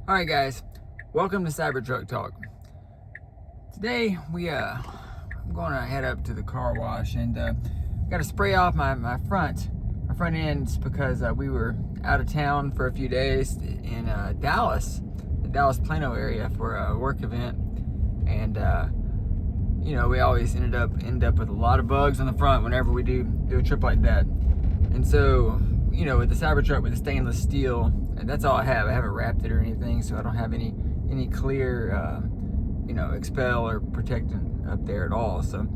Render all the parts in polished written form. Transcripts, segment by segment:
Alright guys, welcome to Cybertruck Talk. Today I'm going to head up to the car wash and got to spray off my front ends because we were out of town for a few days in Dallas, the Dallas Plano area for a work event, and you know, we always end up with a lot of bugs on the front whenever we do a trip like that. And so, you know, with the Cybertruck with the stainless steel, and that's all I have. I haven't wrapped it or anything, so I don't have any clear, you know, expel or protectant up there at all. So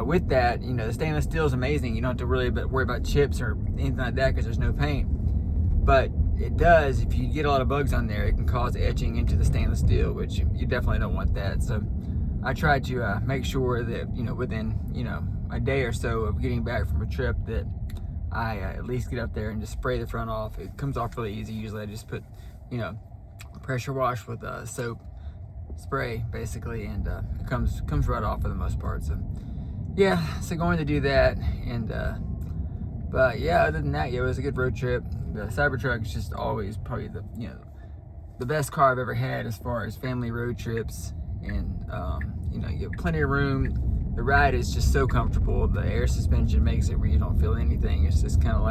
with that, you know, the stainless steel is amazing. You don't have to really worry about chips or anything like that because there's no paint. But it does, if you get a lot of bugs on there, it can cause etching into the stainless steel, which you definitely don't want that. So I try to make sure that, you know, within, you know, a day or so of getting back from a trip that I at least get up there and just spray the front off. It comes off really easy. Usually I just put, you know, pressure wash with soap spray basically, and it comes right off for the most part. So yeah, so going to do that, and but yeah, other than that, yeah, it was a good road trip. The Cybertruck is just always probably the, you know, the best car I've ever had as far as family road trips, and you know, you have plenty of room. The ride is just so comfortable. The air suspension makes it where you don't feel anything. It's just kind of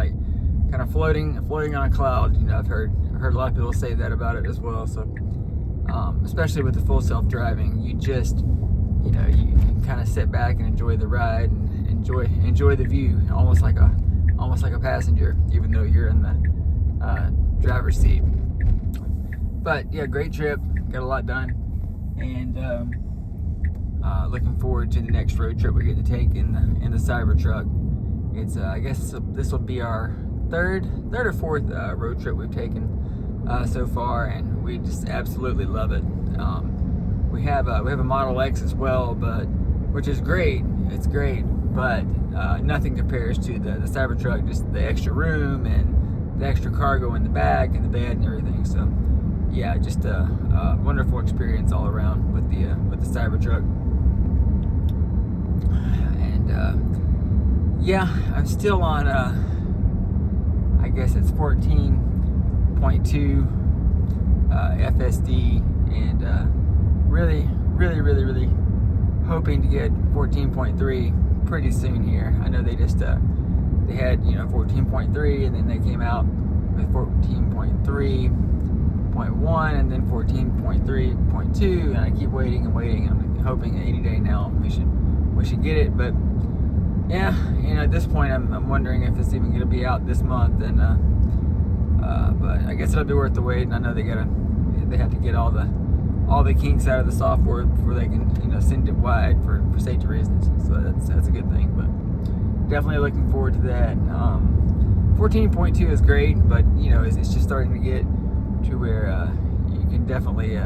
floating on a cloud. You know, I've heard a lot of people say that about it as well. So especially with the full self-driving, you just, you know, you can kind of sit back and enjoy the ride and enjoy the view, almost like a passenger, even though you're in the driver's seat. But yeah, great trip, got a lot done, and looking forward to the next road trip we get to take in the Cybertruck. It's I guess this will be our third or fourth road trip we've taken so far, and we just absolutely love it. We have a Model X as well, but which is great. It's great, but nothing compares to the Cybertruck. Just the extra room and the extra cargo in the back and the bed and everything. So yeah, just a wonderful experience all around with the Cybertruck. And yeah, I'm still on I guess it's 14.2 FSD, and really hoping to get 14.3 pretty soon here. I know they just they had, you know, 14.3, and then they came out with 14.3.1 and then 14.3.2, and I keep waiting. I'm hoping 80 day now we should get it. But yeah, you know, at this point I'm wondering if it's even gonna be out this month, and but I guess it'll be worth the wait. And I know they have to get all the kinks out of the software before they can, you know, send it wide for safety reasons. So that's a good thing. But definitely looking forward to that. 14.2 is great, but you know, it's just starting to get to where you can definitely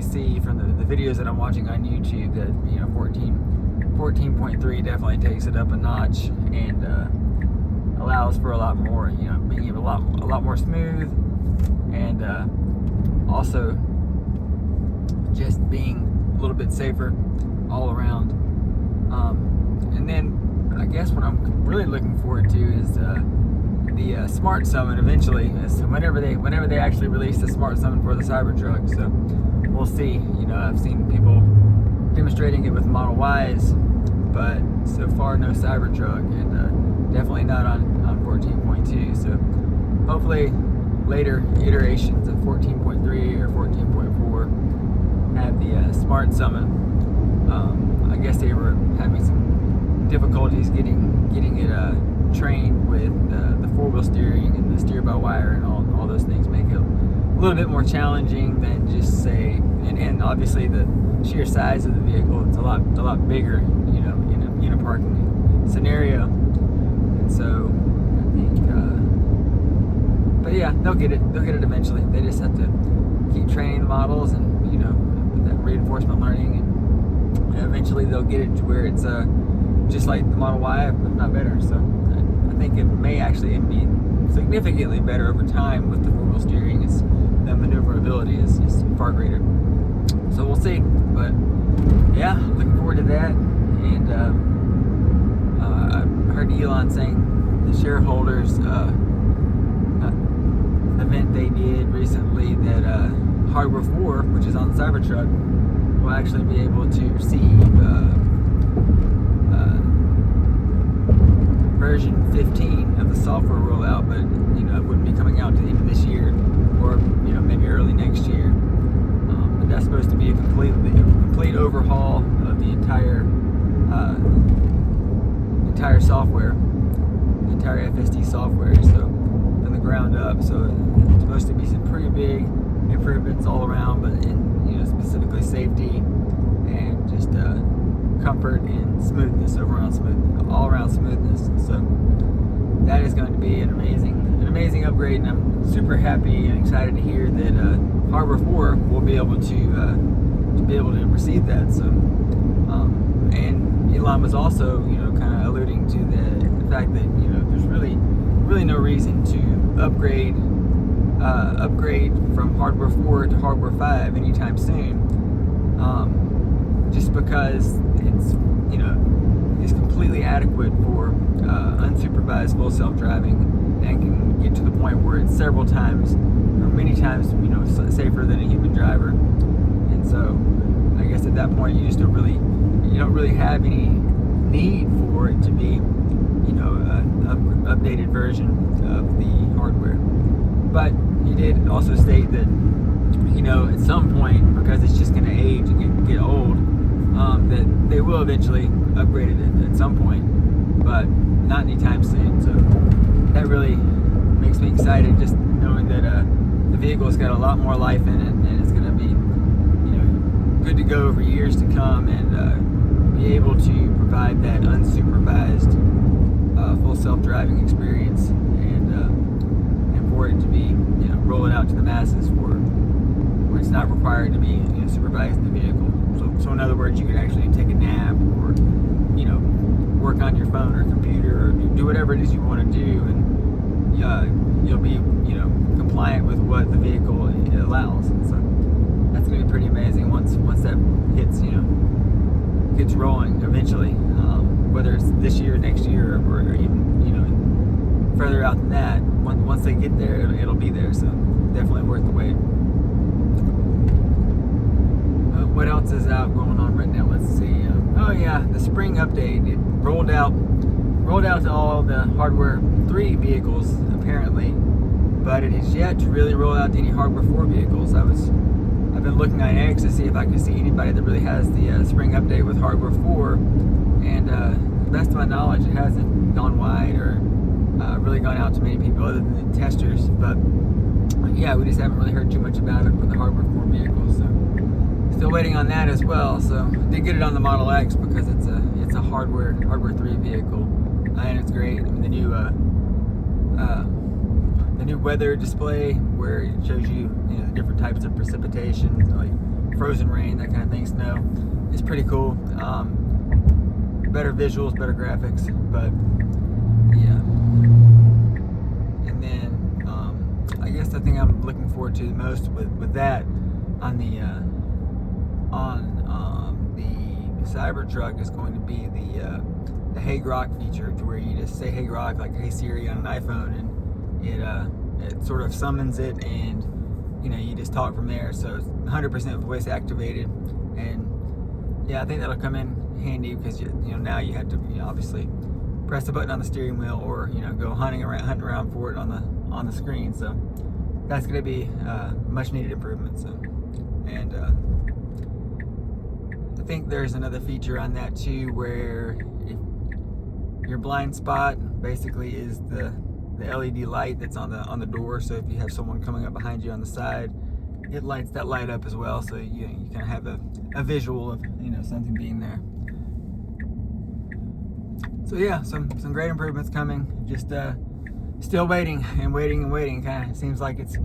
see from the videos that I'm watching on YouTube that, you know, 14.3 definitely takes it up a notch, and allows for a lot more, you know, being a lot more smooth, and also just being a little bit safer all around. And then I guess what I'm really looking forward to is the Smart Summon eventually. So whenever they actually release the Smart Summon for the Cybertruck. So we'll see. You know, I've seen people demonstrating it with Model Ys, but so far no Cybertruck, and definitely not on 14.2. So hopefully later iterations of 14.3 or 14.4 have the Smart Summon. I guess they were having some difficulties getting it trained with the four-wheel steering and the steer-by-wire, and all those things make it a little bit more challenging than just say, and obviously the sheer size of the vehicle, it's a lot bigger, you know, in a parking scenario. And so I think but yeah, they'll get it eventually. They just have to keep training the models, and, you know, with that reinforcement learning, and eventually they'll get it to where it's just like the Model Y, if not better. So I think it may actually be significantly better over time with the four-wheel steering. The maneuverability is far greater. So we'll see. But yeah, looking forward to that. And I heard Elon on saying the shareholders event they did recently that Hardware 4, which is on the Cybertruck, will actually be able to receive version 15 of the software rollout, but it wouldn't be coming out to the end of this year, or maybe early next year. But that's supposed to be a complete overhaul of the entire software, the entire FSD software, so from the ground up. So it's supposed to be some pretty big improvements all around, but in specifically safety and just comfort and smoothness, all around smoothness. So that is going to be an amazing upgrade, and I'm super happy and excited to hear that Hardware 4 will be able to receive that. So and Elon was also kind of alluding to the fact that there's really no reason to upgrade from Hardware 4 to Hardware 5 anytime soon, just because it's completely adequate for unsupervised full self-driving, and can get to the point where it's several times or many times safer than a human driver. And so I guess at that point you don't really have any need for it to be an updated version of the hardware. But he did also state that at some point, because it's just going to age and get old, that they will eventually upgrade it at some point, but not anytime soon. So that really makes me excited, just knowing that the vehicle's got a lot more life in it, and it's going to be good to go for years to come, and be able to provide that unsupervised full self-driving experience, and for it to be roll it out to the masses where it's not required to be supervised in the vehicle. So in other words, you could actually take a nap, or work on your phone or computer, or do whatever it is you want to do, and you'll be compliant with what the vehicle allows. And so that's going to be pretty amazing once that gets rolling eventually, whether it's this year, next year, or even further out than that. Once they get there, it'll be there. So definitely worth the wait. What else is out going on right now? Let's see. Oh yeah, the spring update. It rolled out to all the Hardware 3 vehicles apparently, but it is yet to really roll out to any Hardware 4 vehicles. I've been looking on X to see if I can see anybody that really has the spring update with Hardware 4, and to the best of my knowledge, it hasn't gone wide or really gone out to many people other than the testers. But yeah, we just haven't really heard too much about it for the Hardware 4 vehicles. So still waiting on that as well. So I did get it on the Model X because it's a Hardware 3 vehicle, and it's great. I mean, the new weather display where it shows you the different types of precipitation, like frozen rain, that kind of thing, snow. It's pretty cool. Better visuals, better graphics, but yeah. And then I guess the thing I'm looking forward to the most with that on the Cybertruck is going to be the Hey Grok feature, to where you just say Hey Grok, like Hey Siri on an iPhone, and it sort of summons it, and you just talk from there. So it's 100% voice activated, and yeah, I think that'll come in handy, because now you have to obviously press the button on the steering wheel, or go hunting around for it on the screen. So that's going to be much needed improvement. So, and I think there's another feature on that too, where if your blind spot basically is the LED light that's on the door. So if you have someone coming up behind you on the side, it lights that light up as well, so you kind of have a visual of something being there. So yeah, some great improvements coming. Just still waiting. Kind of seems like it's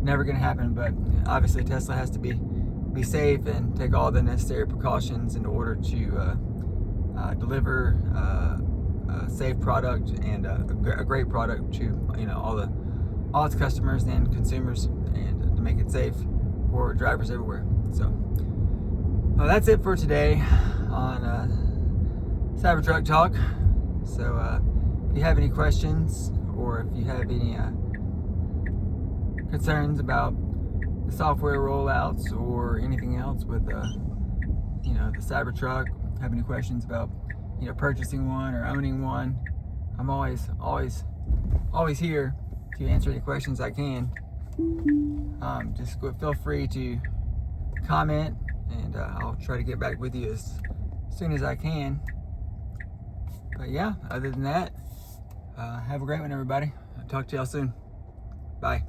never going to happen, but obviously Tesla has to be safe and take all the necessary precautions in order to deliver a safe product and a great product to all its customers and consumers, and to make it safe for drivers everywhere. So well, that's it for today on Cybertruck Talk. So if you have any questions, or if you have any concerns about the software rollouts or anything else with the Cybertruck, have any questions about purchasing one or owning one, I'm always here to answer any questions I can. Just feel free to comment, and I'll try to get back with you as soon as I can. But yeah, other than that, have a great one, everybody. I'll talk to y'all soon. Bye.